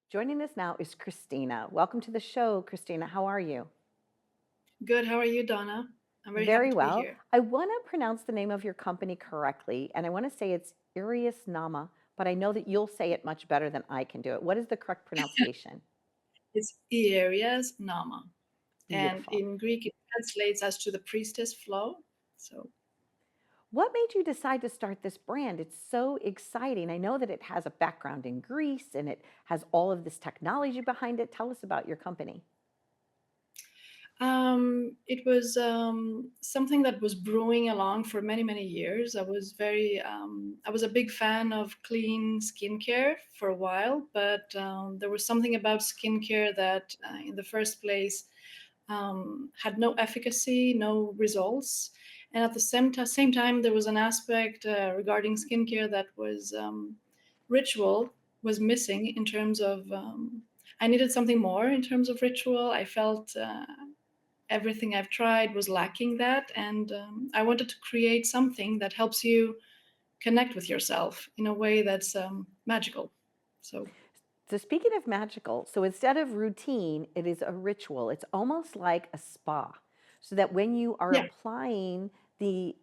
Joining us now is Kristina. Welcome to the show, Kristina. How are you? Good. How are you, Donna? I'm very happy Very to be well. here. I want to pronounce the name of your company correctly, and I want to say it's Ierias Nama, but I know that you'll say it much better than I can do it. What is the correct pronunciation? It's Ierias Nama. And Beautiful. in Greek, it translates as to the priestess flow. So, What made you decide to start this brand? It's so exciting. I know that it has a background in Greece and it has all of this technology behind it. Tell us about your company. it was something that was brewing along for many, many years. I was a big fan of clean skincare for a while, but there was something about skincare that, in the first place, had no efficacy, no results. And at the same time, there was an aspect regarding skincare that was ritual was missing in terms of. I needed something more in terms of ritual. I felt everything I've tried was lacking that, and I wanted to create something that helps you connect with yourself in a way that's magical. So, So speaking of magical, so instead of routine, it is a ritual. It's almost like a spa, so that when you are yeah. applying the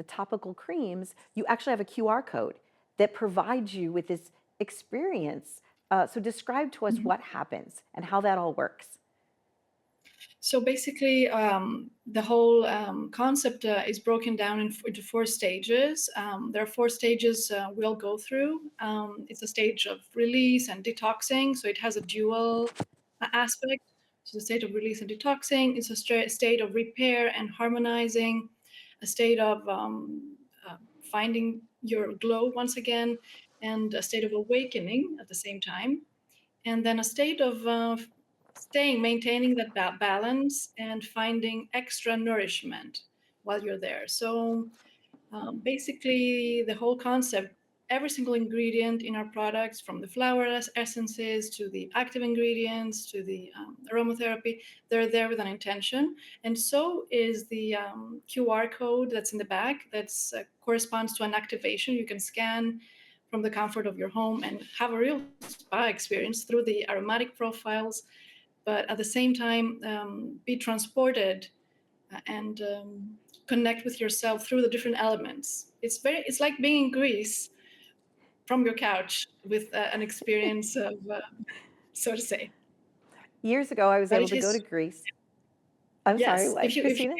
topical creams, you actually have a QR code that provides you with this experience. So describe to us Mhm. what happens and how that all works. So basically, the whole concept is broken down into four stages. There are four stages we'll go through. It's a stage of release and detoxing, so it has a dual aspect. So the state of release and detoxing is a state of repair and harmonizing, a state of finding your glow once again, and a state of awakening at the same time, and then a state of maintaining that balance and finding extra nourishment while you're there. So basically, the whole concept, every single ingredient in our products, from the flower essences to the active ingredients to the aromatherapy, they're there with an intention. And so is the QR code that's in the back that corresponds to an activation. You can scan from the comfort of your home and have a real spa experience through the aromatic profiles, but at the same time, be transported and connect with yourself through the different elements. It's like being in Greece from your couch with an experience of, so to say. Years ago, I was But able it to go to is, Greece. I'm sorry, yes, what, Christina?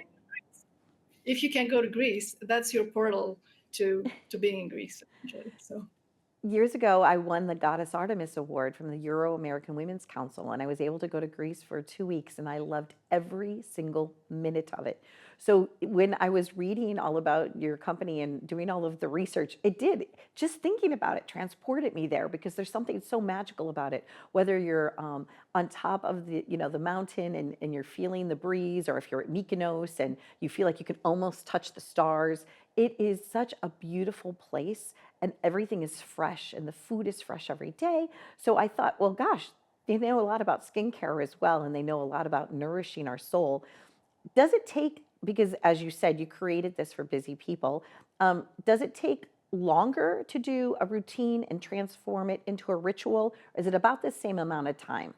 if you can go to Greece, that's your portal to being in Greece, essentially. So Years ago, I won the Goddess Artemis Award from the Euro American Women's Council, and I was able to go to Greece for 2 weeks, and I loved every single minute of it. So when I was reading all about your company and doing all of the research, it did, just thinking about it, transported me there because there's something so magical about it. Whether you're on top of the mountain and you're feeling the breeze, or if you're at Mykonos and you feel like you can almost touch the stars, it is such a beautiful place and everything is fresh and the food is fresh every day. So I thought, well, gosh, they know a lot about skincare as well, and they know a lot about nourishing our soul. Does it take, because as you said, you created this for busy people, does it take longer to do a routine and transform it into a ritual? Or is it about the same amount of time?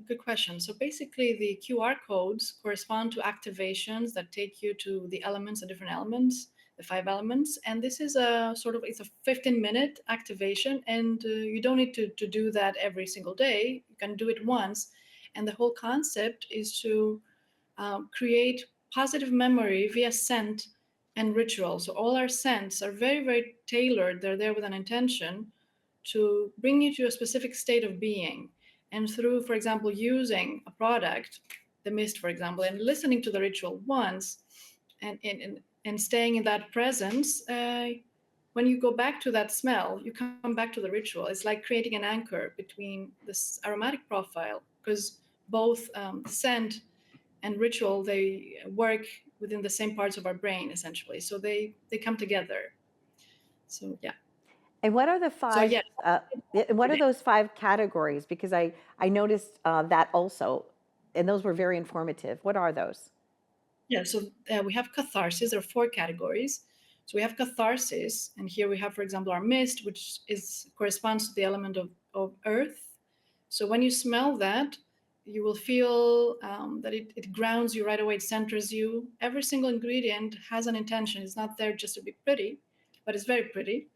good question. So basically, the QR codes correspond to activations that take you to the different elements, the five elements. And this is a sort of, it's a 15-minute activation, and you don't need to do that every single day. You can do it once. And the whole concept is to create positive memory via scent and ritual. So all our scents are very, very tailored. They're there with an intention to bring you to a specific state of being. And through, for example, using a product, the mist, for example, and listening to the ritual once and staying in that presence, when you go back to that smell, you come back to the ritual. It's like creating an anchor between this aromatic profile, because both scent and ritual, they work within the same parts of our brain, essentially. So they come together. So yeah. And what are the So five? yeah. What are those five categories? Because I noticed that also, and those were very informative. What are those? Yeah, so we have catharsis. There are four categories. So we have catharsis, and here we have, for example, our mist, which is corresponds to the element of earth. So when you smell that, you will feel that it grounds you right away, it centers you. Every single ingredient has an intention. It's not there just to be pretty, but it's very pretty.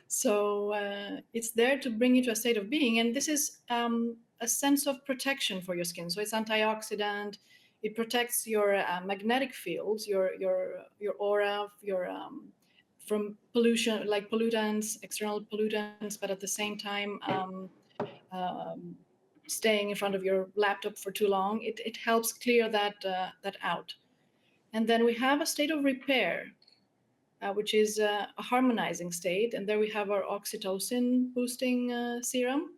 So it's there to bring you to a state of being, and this is a sense of protection for your skin. So it's antioxidant. It protects your magnetic fields, your aura, your from pollution, like pollutants, external pollutants, but at the same time, um, staying in front of your laptop for too long, it helps clear that out. And then we have a state of repair, which is a harmonizing state. And there we have our oxytocin boosting serum.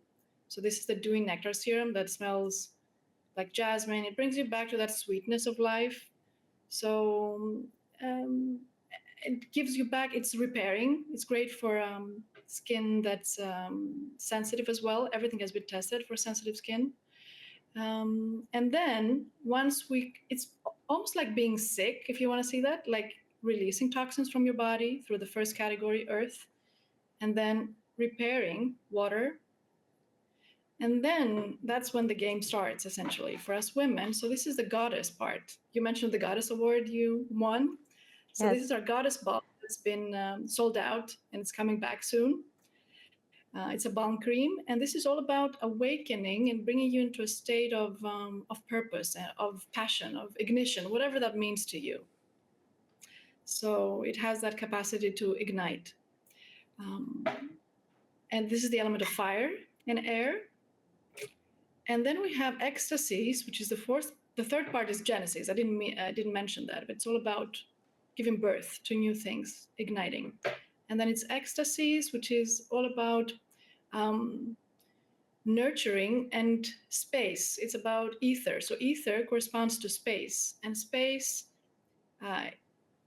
So this is the dewy nectar serum that smells like jasmine. It brings you back to that sweetness of life. So um, it gives you back. It's repairing. It's great for skin that's sensitive as well. Everything has been tested for sensitive skin. And then once it's almost like being sick, if you want to see that, like releasing toxins from your body through the first category, earth, and then repairing, water. And then that's when the game starts, essentially, for us women. So this is the goddess part. You mentioned the goddess award you won. So this Yes. is our goddess ball that's been sold out and it's coming back soon. It's a balm cream, and this is all about awakening and bringing you into a state of purpose, of passion, of ignition, whatever that means to you. So it has that capacity to ignite. Um, and this is the element of fire and air. And then we have ecstasies, which is the fourth. The third part is genesis. I didn't mention that, but it's all about giving birth to new things, igniting. And then it's ecstasies, which is all about um, nurturing and space. It's about ether. So ether corresponds to space, and space uh,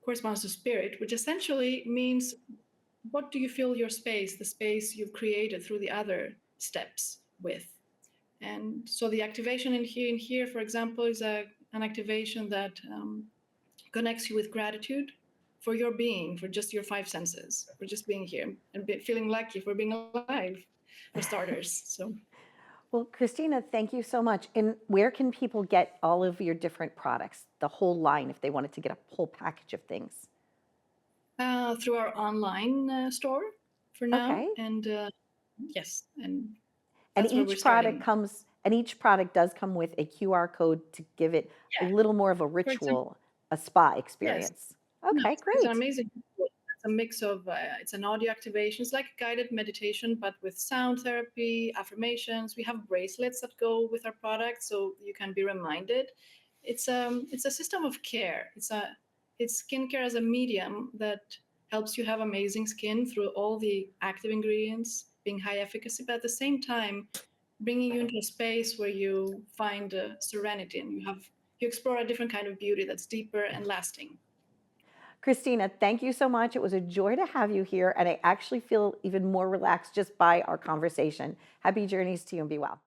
corresponds to spirit, which essentially means what do you fill your space, the space you've created through the other steps with. And so the activation in here, for example, is an activation that connects you with gratitude for your being, for just your five senses, for just being here and feeling lucky for being alive, for starters. So Well, Kristina, thank you so much. And where can people get all of your different products, the whole line, if they wanted to get a whole package of things? through our online store for now, Okay. and yes, and And that's where we're starting. each product does come with a QR code to give it a Yeah, little more of a for example, ritual, a spa yes. experience. No, Okay, it's an great. amazing tool. It's a mix of it's an audio activation. It's like guided meditation, but with sound therapy, affirmations. We have bracelets that go with our product, so you can be reminded. It's a system of care. It's skincare as a medium that helps you have amazing skin through all the active ingredients, being high efficacy, but at the same time bringing you into a space where you find serenity and you explore a different kind of beauty that's deeper and lasting. Kristina, thank you so much. It was a joy to have you here, and I actually feel even more relaxed just by our conversation. Happy journeys to you and be well.